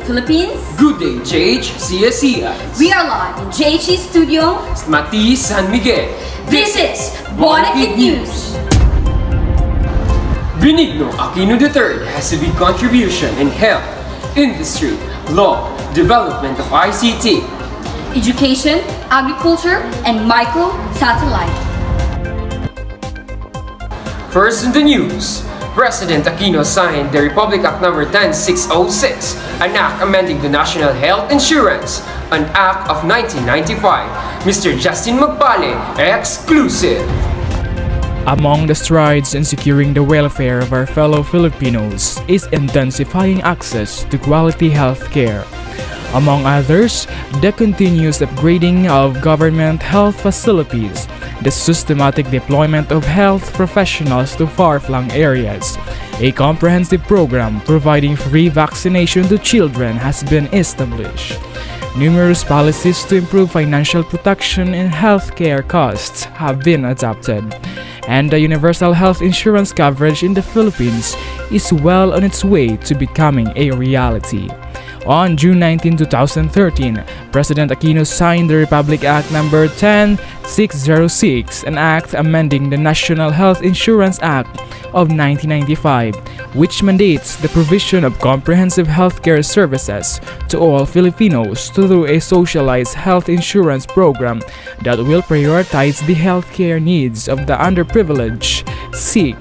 Philippines. Good day, JHCSEs. We are live in JHC Studio, Mati San Miguel. This is Bonakid News. Benigno Aquino III has a big contribution in health, industry, law, development of ICT, Education, agriculture, and micro-satellite. First in the news, President Aquino signed the Republic Act No. 10606, an act amending the National Health Insurance, an act of 1995. Mr. Justin Magpale, exclusive. Among the strides in securing the welfare of our fellow Filipinos is intensifying access to quality health care. Among others, the continuous upgrading of government health facilities, the systematic deployment of health professionals to far-flung areas. A comprehensive program providing free vaccination to children has been established. Numerous policies to improve financial protection and healthcare costs have been adopted. And the universal health insurance coverage in the Philippines is well on its way to becoming a reality. On June 19, 2013, President Aquino signed the Republic Act No. 10606, an act amending the National Health Insurance Act of 1995, which mandates the provision of comprehensive healthcare services to all Filipinos through a socialized health insurance program that will prioritize the healthcare needs of the underprivileged, sick,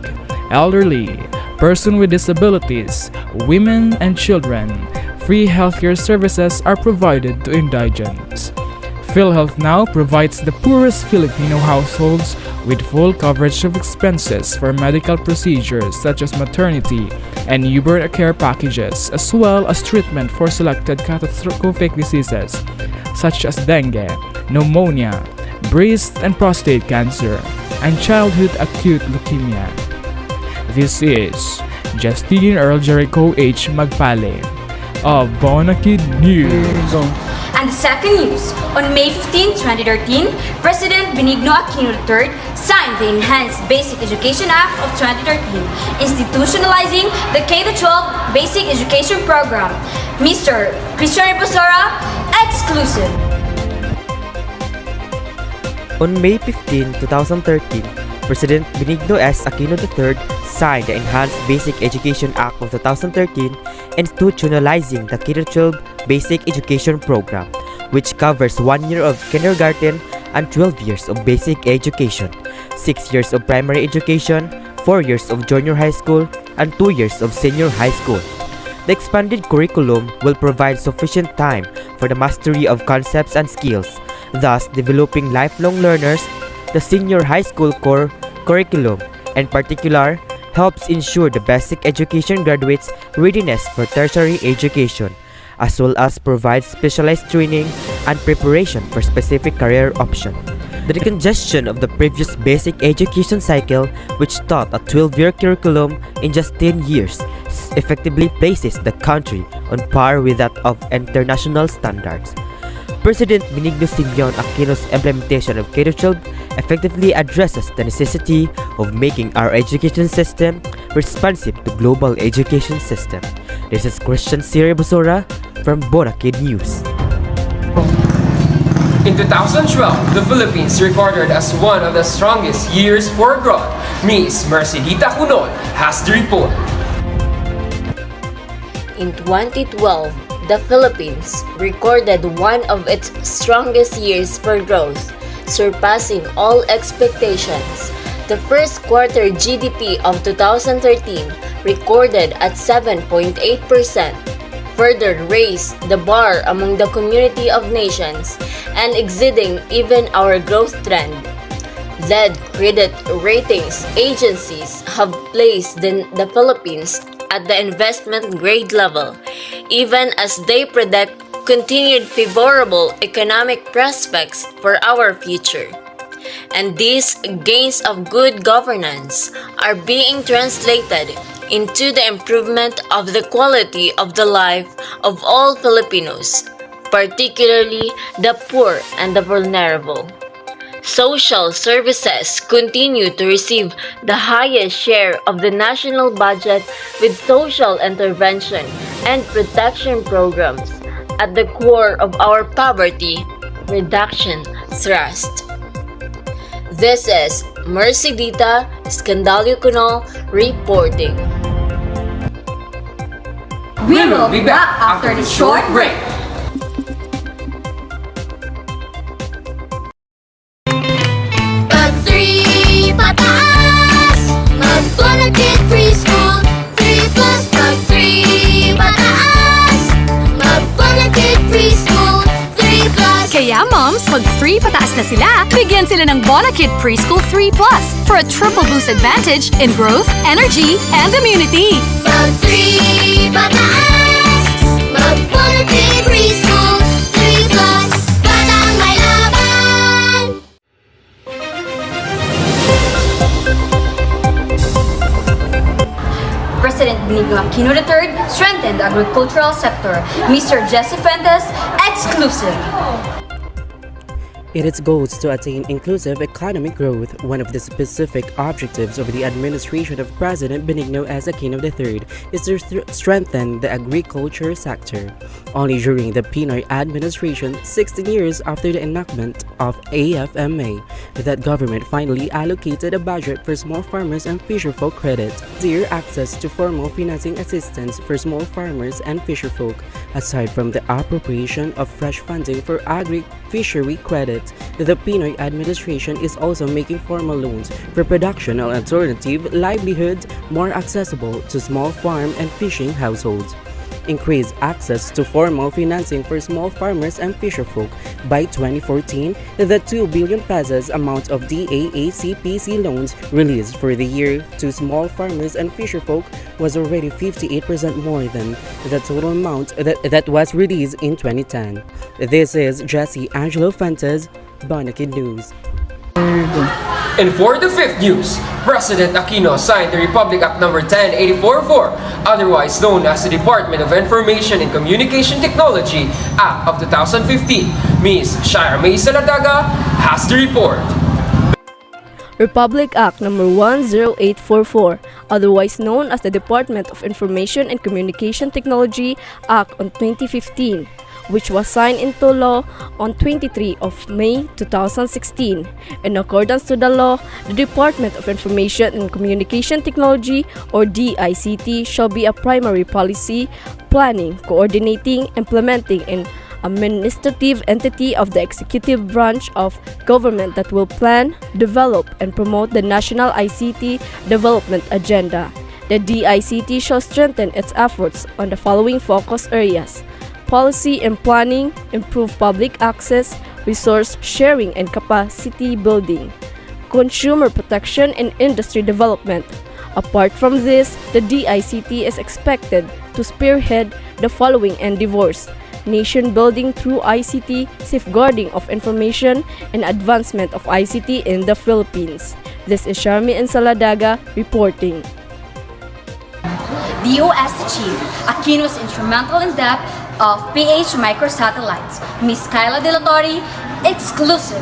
elderly, persons with disabilities, women, and children. Free healthcare services are provided to indigents. PhilHealth now provides the poorest Filipino households with full coverage of expenses for medical procedures such as maternity and newborn care packages, as well as treatment for selected catastrophic diseases such as dengue, pneumonia, breast and prostate cancer, and childhood acute leukemia. This is Justine Earl Jericho H. Magpale of Bonakid News. And the second news, on May 15, 2013, President Benigno Aquino III signed the Enhanced Basic Education Act of 2013, institutionalizing the K-12 Basic Education Program. Mr. Christian Reposora, exclusive. On May 15, 2013, President Benigno S. Aquino III signed the Enhanced Basic Education Act of 2013, institutionalizing the K-12 Basic Education Program, which covers 1 year of kindergarten and 12 years of basic education, 6 years of primary education, 4 years of junior high school, and 2 years of senior high school. The expanded curriculum will provide sufficient time for the mastery of concepts and skills, thus developing lifelong learners. The senior high school core curriculum, in particular, helps ensure the basic education graduates' readiness for tertiary education, as well as provides specialized training and preparation for specific career options. The decongestion of the previous basic education cycle, which taught a 12-year curriculum in just 10 years, effectively places the country on par with that of international standards. President Benigno Simeon Aquino's implementation of K-12 effectively addresses the necessity of making our education system responsive to global education system. This is Christian Rebosora from Bonakid News. In 2012, the Philippines recorded as one of the strongest years for growth. Ms. Mercedita Cunol has the report. In 2012, the Philippines recorded one of its strongest years for growth, surpassing all expectations. The first quarter GDP of 2013 recorded at 7.8%, further raised the bar among the community of nations and exceeding even our growth trend. Lead credit ratings agencies have placed the Philippines at the investment grade level, even as they predict continued favorable economic prospects for our future. And these gains of good governance are being translated into the improvement of the quality of the life of all Filipinos, particularly the poor and the vulnerable. Social services continue to receive the highest share of the national budget with social intervention and protection programs at the core of our poverty reduction thrust. This is Mercedita Scandalio Cunol reporting. We will be back after this short break. Pag 3 pataas, mag-Bonakid Preschool 3 plus. Pag 3 pataas, mag-Bonakid Preschool 3 plus. Kaya moms, pag 3 pataas na sila, bigyan sila ng Bonakid Preschool 3 Plus for a triple boost advantage in growth, energy, and immunity. Pag 3 pataas, mag-Bonakid Preschool 3 plus. Batang may laban. President Benigno Aquino III strengthened the agricultural sector. Mr. Jesse Fuentes, exclusive. In its goals to attain inclusive economic growth, one of the specific objectives of the administration of President Benigno S. Aquino III is to strengthen the agriculture sector. Only during the Pinoy administration, 16 years after the enactment of AFMA, that government finally allocated a budget for small farmers and fisherfolk credit, clear access to formal financing assistance for small farmers and fisherfolk, aside from the appropriation of fresh funding for agri-fishery credit. The Pinoy administration is also making formal loans for production and alternative livelihoods more accessible to small farm and fishing households. Increased access to formal financing for small farmers and fisherfolk. By 2014, the 2 billion pesos amount of DAACPC loans released for the year to small farmers and fisherfolk was already 58% more than the total amount that was released in 2010. This is Jesse Angelo Fuentes, Bonakid News. And for the fifth news, President Aquino signed the Republic Act No. 10844, otherwise known as the Department of Information and Communication Technology Act of 2015. Ms. Shira May Saladaga has the report. Republic Act No. 10844, otherwise known as the Department of Information and Communication Technology Act on 2015, which was signed into law on 23 of May 2016. In accordance to the law, the Department of Information and Communication Technology, or DICT, shall be a primary policy, planning, coordinating, implementing, and administrative entity of the executive branch of government that will plan, develop, and promote the national ICT development agenda. The DICT shall strengthen its efforts on the following focus areas: policy and planning, improve public access, resource sharing and capacity building, consumer protection and industry development. Apart from this, the DICT is expected to spearhead the following endeavors: nation building through ICT, safeguarding of information, and advancement of ICT in the Philippines. This is Charmy Ensaladaga reporting. DOS Chief, Aquino's instrumental in depth of PH microsatellites. Ms. Kyla De La Torre, exclusive.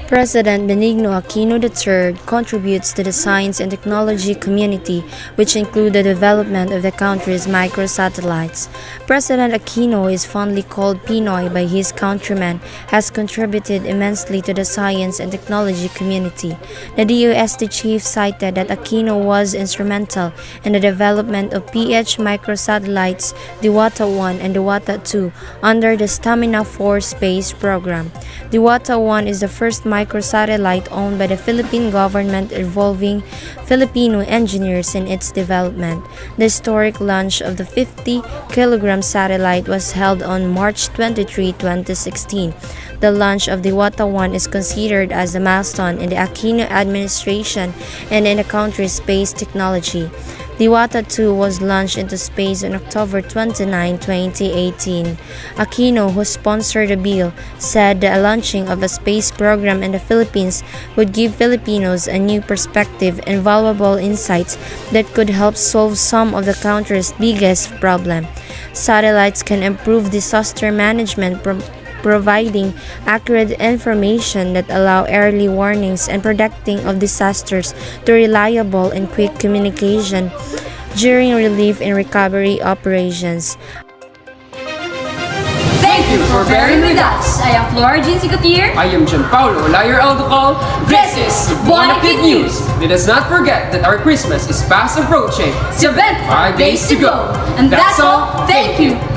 President Benigno Aquino III contributes to the science and technology community, which include the development of the country's microsatellites. President Aquino is fondly called Pinoy by his countrymen, has contributed immensely to the science and technology community. The DOST chief cited that Aquino was instrumental in the development of PH microsatellites Diwata 1 and Diwata 2 under the Stamina 4 space program. Diwata 1 is the first microsatellite owned by the Philippine government involving Filipino engineers in its development. The historic launch of the 50-kilogram satellite was held on March 23, 2016. The launch of Diwata 1 is considered as a milestone in the Aquino administration and in the country's space technology. Diwata 2 was launched into space on October 29, 2018. Aquino, who sponsored the bill, said the launching of a space program in the Philippines would give Filipinos a new perspective and valuable insights that could help solve some of the country's biggest problems. Satellites can improve disaster management, providing accurate information that allow early warnings and predicting of disasters to reliable and quick communication during relief and recovery operations. Thank you for bearing with us. I am Flora Jean Sicotier. I am Gianpaolo Liar Aldocol. This is Bonakid News. Let us not forget that our Christmas is fast approaching. 75 days to go. And that's all. Thank you.